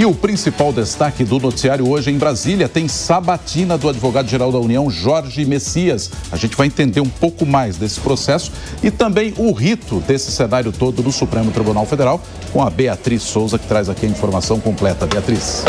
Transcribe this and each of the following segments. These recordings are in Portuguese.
E o principal destaque do noticiário hoje em Brasília tem sabatina do advogado-geral da União, Jorge Messias. A gente vai entender um pouco mais desse processo e também o rito desse cenário todo no Supremo Tribunal Federal com a Beatriz Souza, que traz aqui a informação completa. Beatriz.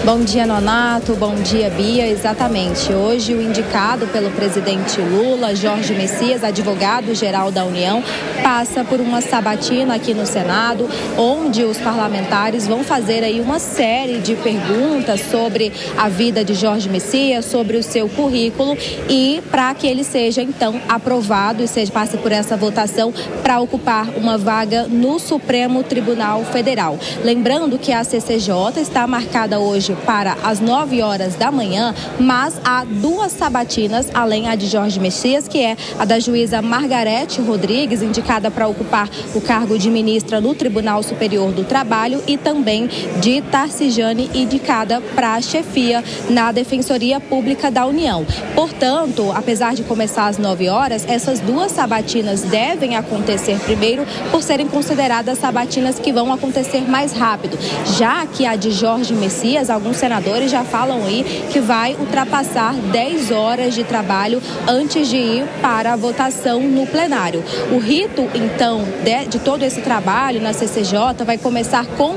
Bom dia, Nonato. Bom dia, Bia. Exatamente. Hoje, o indicado pelo presidente Lula, Jorge Messias, advogado-geral da União, passa por uma sabatina aqui no Senado, onde os parlamentares vão fazer aí uma série de perguntas sobre a vida de Jorge Messias, sobre o seu currículo e para que ele seja, então, aprovado e passe por essa votação para ocupar uma vaga no Supremo Tribunal Federal. Lembrando que a CCJ está marcada hoje para as 9 horas da manhã, mas há duas sabatinas, além a de Jorge Messias, que é a da juíza Margarete Rodrigues, indicada para ocupar o cargo de ministra no Tribunal Superior do Trabalho, e também de Tarcijane, indicada para a chefia na Defensoria Pública da União. Portanto, apesar de começar às 9 horas, essas duas sabatinas devem acontecer primeiro por serem consideradas sabatinas que vão acontecer mais rápido, já que a de Jorge Messias, alguns senadores já falam aí que vai ultrapassar 10 horas de trabalho antes de ir para a votação no plenário. O rito, então, de todo esse trabalho na CCJ vai começar com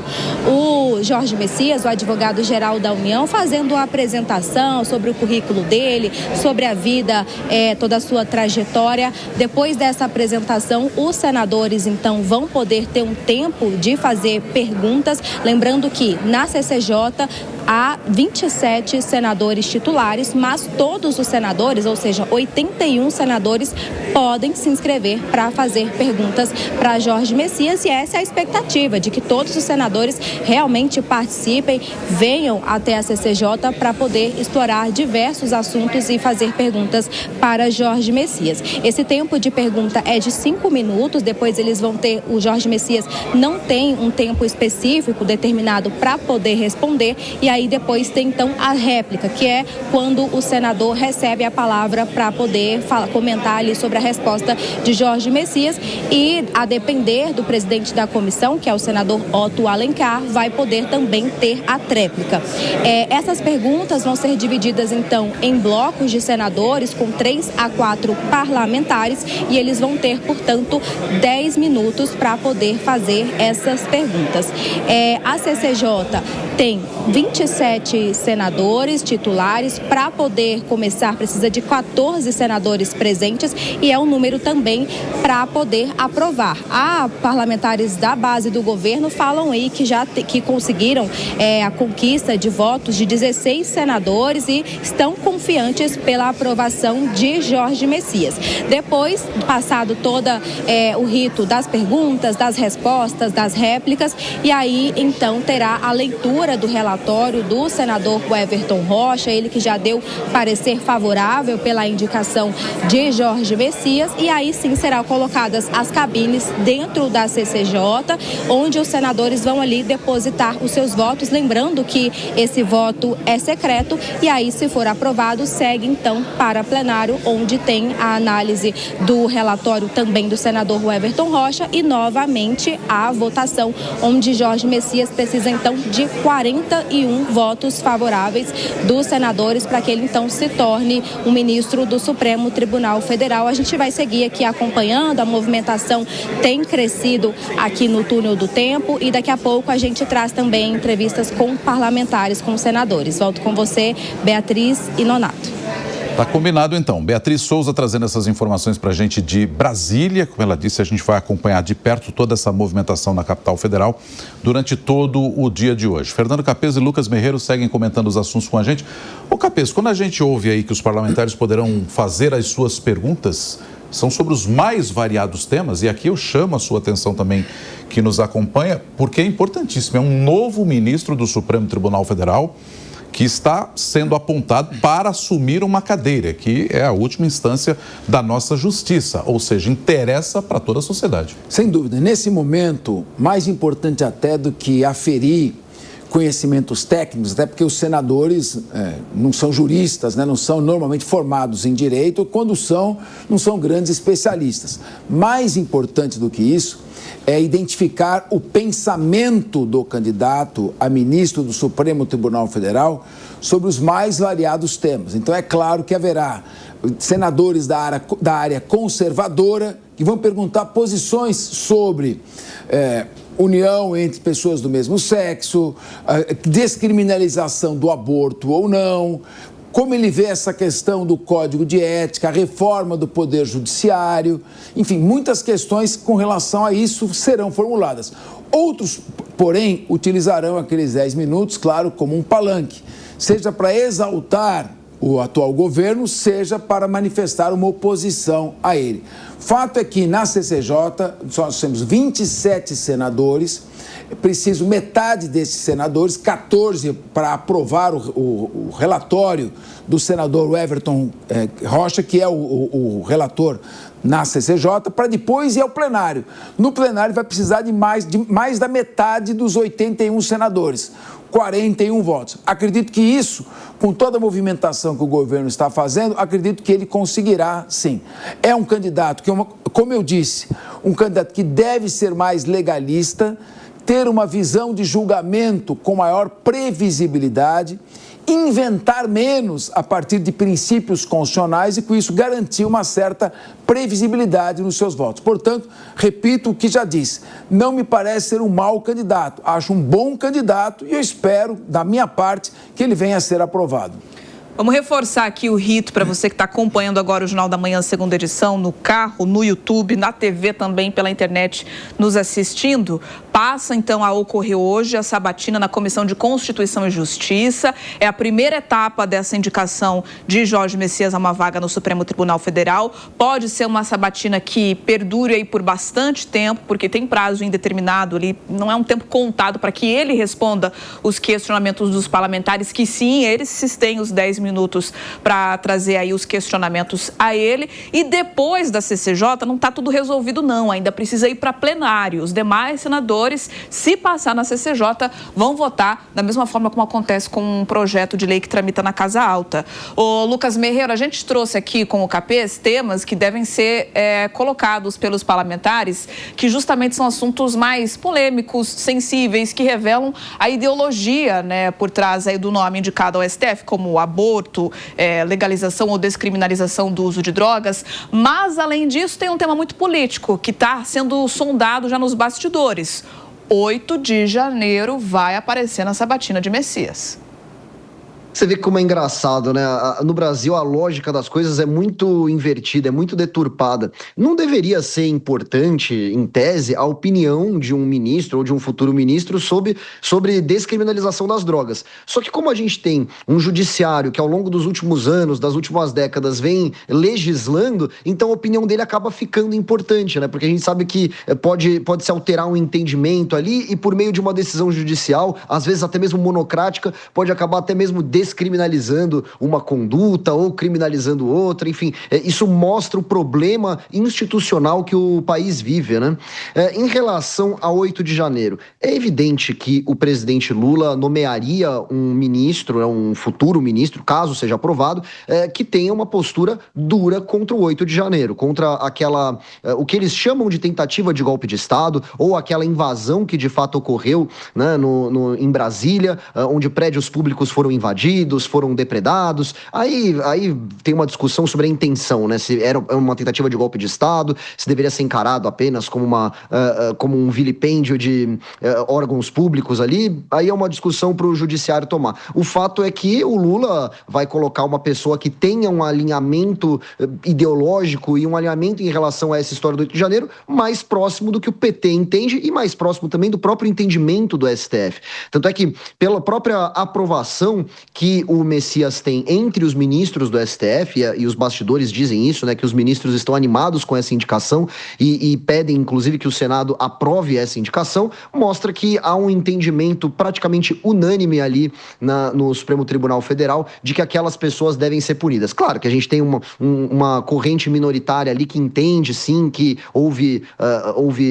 o Jorge Messias, o advogado-geral da União, fazendo uma apresentação sobre o currículo dele, sobre a vida, toda a sua trajetória. Depois dessa apresentação, os senadores, então, vão poder ter um tempo de fazer perguntas. Lembrando que na CCJ há 27 senadores titulares, mas todos os senadores, ou seja, 81 senadores, podem se inscrever para fazer perguntas para Jorge Messias, e essa é a expectativa, de que todos os senadores realmente participem, venham até a CCJ para poder explorar diversos assuntos e fazer perguntas para Jorge Messias. Esse tempo de pergunta é de 5 minutos, depois eles vão ter, o Jorge Messias não tem um tempo específico determinado para poder responder, e aí depois tem então a réplica, que é quando o senador recebe a palavra para poder comentar ali sobre a resposta de Jorge Messias, e a depender do presidente da comissão, que é o senador Otto Alencar, vai poder também ter a tréplica. Essas perguntas vão ser divididas então em blocos de senadores com 3 a 4 parlamentares, e eles vão ter, portanto, 10 minutos para poder fazer essas perguntas. A CCJ tem 27 senadores titulares. Para poder começar, precisa de 14 senadores presentes, e é um número também para poder aprovar. Há parlamentares da base do governo falam aí que conseguiram a conquista de votos de 16 senadores e estão confiantes pela aprovação de Jorge Messias. Depois, passado todo o rito das perguntas, das respostas, das réplicas, e aí então terá a leitura do relatório do senador Everton Rocha, ele que já deu parecer favorável pela indicação de Jorge Messias, e aí sim serão colocadas as cabines dentro da CCJ, onde os senadores vão ali depositar os seus votos, lembrando que esse voto é secreto, e aí, se for aprovado, segue então para plenário, onde tem a análise do relatório também do senador Everton Rocha, e novamente a votação, onde Jorge Messias precisa então de 41 votos favoráveis dos senadores para que ele então se torne um ministro do Supremo Tribunal Federal. A gente vai seguir aqui acompanhando, a movimentação tem crescido aqui no túnel do tempo, e daqui a pouco a gente traz também entrevistas com parlamentares, com senadores. Volto com você, Beatriz e Nonato. Tá combinado então. Beatriz Souza trazendo essas informações para a gente de Brasília. Como ela disse, a gente vai acompanhar de perto toda essa movimentação na capital federal durante todo o dia de hoje. Fernando Capês e Lucas Merreiro seguem comentando os assuntos com a gente. Ô Capês, quando a gente ouve aí que os parlamentares poderão fazer as suas perguntas, são sobre os mais variados temas, e aqui eu chamo a sua atenção também, que nos acompanha, porque é importantíssimo. É um novo ministro do Supremo Tribunal Federal que está sendo apontado para assumir uma cadeira, que é a última instância da nossa justiça, ou seja, interessa para toda a sociedade. Sem dúvida. Nesse momento, mais importante até do que aferir conhecimentos técnicos, até porque os senadores não são juristas, né? Não são normalmente formados em direito, quando são, não são grandes especialistas. Mais importante do que isso é identificar o pensamento do candidato a ministro do Supremo Tribunal Federal sobre os mais variados temas. Então é claro que haverá senadores da área conservadora que vão perguntar posições sobre união entre pessoas do mesmo sexo, descriminalização do aborto ou não, como ele vê essa questão do Código de Ética, a reforma do Poder Judiciário, enfim, muitas questões com relação a isso serão formuladas. Outros, porém, utilizarão aqueles 10 minutos, claro, como um palanque, seja para exaltar o atual governo, seja para manifestar uma oposição a ele. Fato é que na CCJ nós temos 27 senadores, é preciso metade desses senadores, 14 para aprovar o relatório do senador Everton Rocha, que é o relator na CCJ, para depois ir ao plenário. No plenário vai precisar de mais da metade dos 81 senadores. 41 votos. Acredito que isso, com toda a movimentação que o governo está fazendo, acredito que ele conseguirá, sim. É um candidato que, como eu disse, um candidato que deve ser mais legalista, ter uma visão de julgamento com maior previsibilidade, inventar menos a partir de princípios constitucionais e, com isso, garantir uma certa previsibilidade nos seus votos. Portanto, repito o que já disse, não me parece ser um mau candidato, acho um bom candidato e eu espero, da minha parte, que ele venha a ser aprovado. Vamos reforçar aqui o rito para você que está acompanhando agora o Jornal da Manhã, segunda edição, no carro, no YouTube, na TV também, pela internet, nos assistindo. Passa, então, a ocorrer hoje a sabatina na Comissão de Constituição e Justiça. É a primeira etapa dessa indicação de Jorge Messias a uma vaga no Supremo Tribunal Federal. Pode ser uma sabatina que perdure aí por bastante tempo, porque tem prazo indeterminado ali, não é um tempo contado para que ele responda os questionamentos dos parlamentares, que sim, eles têm os 10 minutos para trazer aí os questionamentos a ele. E depois da CCJ não está tudo resolvido não, ainda precisa ir para plenário. Os demais senadores, se passar na CCJ, vão votar da mesma forma como acontece com um projeto de lei que tramita na Casa Alta. Ô, Lucas Merreiro, a gente trouxe aqui com o Capês temas que devem ser colocados pelos parlamentares, que justamente são assuntos mais polêmicos, sensíveis, que revelam a ideologia, né, por trás aí do nome indicado ao STF, como o aborto, legalização ou descriminalização do uso de drogas. Mas, além disso, tem um tema muito político que está sendo sondado já nos bastidores. 8 de janeiro vai aparecer na sabatina de Messias. Você vê como é engraçado, né? No Brasil, a lógica das coisas é muito invertida, é muito deturpada. Não deveria ser importante, em tese, a opinião de um ministro ou de um futuro ministro sobre descriminalização das drogas. Só que como a gente tem um judiciário que ao longo dos últimos anos, das últimas décadas, vem legislando, então a opinião dele acaba ficando importante, né? Porque a gente sabe que pode se alterar um entendimento ali e por meio de uma decisão judicial, às vezes até mesmo monocrática, pode acabar até mesmo descriminalizando uma conduta ou criminalizando outra, enfim, isso mostra o problema institucional que o país vive, né? Em relação a 8 de janeiro, é evidente que o presidente Lula nomearia um ministro, um futuro ministro, caso seja aprovado, que tenha uma postura dura contra o 8 de janeiro, contra aquela, o que eles chamam de tentativa de golpe de Estado, ou aquela invasão que de fato ocorreu, né, em Brasília, onde prédios públicos foram invadidos, foram depredados. Aí tem uma discussão sobre a intenção, né? Se era uma tentativa de golpe de Estado, se deveria ser encarado apenas como um vilipêndio de órgãos públicos ali. Aí é uma discussão para o judiciário tomar. O fato é que o Lula vai colocar uma pessoa que tenha um alinhamento ideológico e um alinhamento em relação a essa história do 8 de janeiro mais próximo do que o PT entende e mais próximo também do próprio entendimento do STF. Tanto é que, pela própria aprovação que o Messias tem entre os ministros do STF, e os bastidores dizem isso, né, que os ministros estão animados com essa indicação e pedem, inclusive, que o Senado aprove essa indicação, mostra que há um entendimento praticamente unânime ali no Supremo Tribunal Federal de que aquelas pessoas devem ser punidas. Claro que a gente tem uma corrente minoritária ali que entende, sim, que houve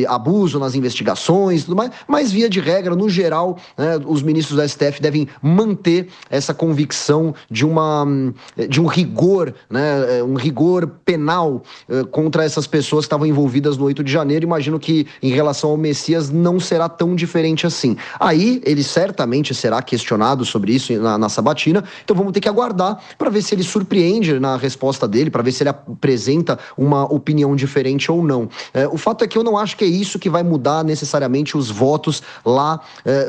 abuso nas investigações e tudo mais, mas via de regra, no geral, né, os ministros do STF devem manter essa convicção de um rigor, né, um rigor penal contra essas pessoas que estavam envolvidas no 8 de janeiro. Imagino que em relação ao Messias não será tão diferente assim. Aí ele certamente será questionado sobre isso na sabatina, então vamos ter que aguardar para ver se ele surpreende na resposta dele, para ver se ele apresenta uma opinião diferente ou não. O fato é que eu não acho que é isso que vai mudar necessariamente os votos lá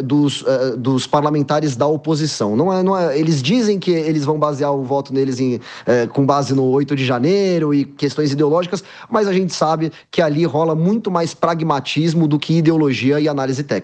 dos parlamentares da oposição. Não é, eles dizem que eles vão basear o voto neles com base no 8 de janeiro e questões ideológicas, mas a gente sabe que ali rola muito mais pragmatismo do que ideologia e análise técnica.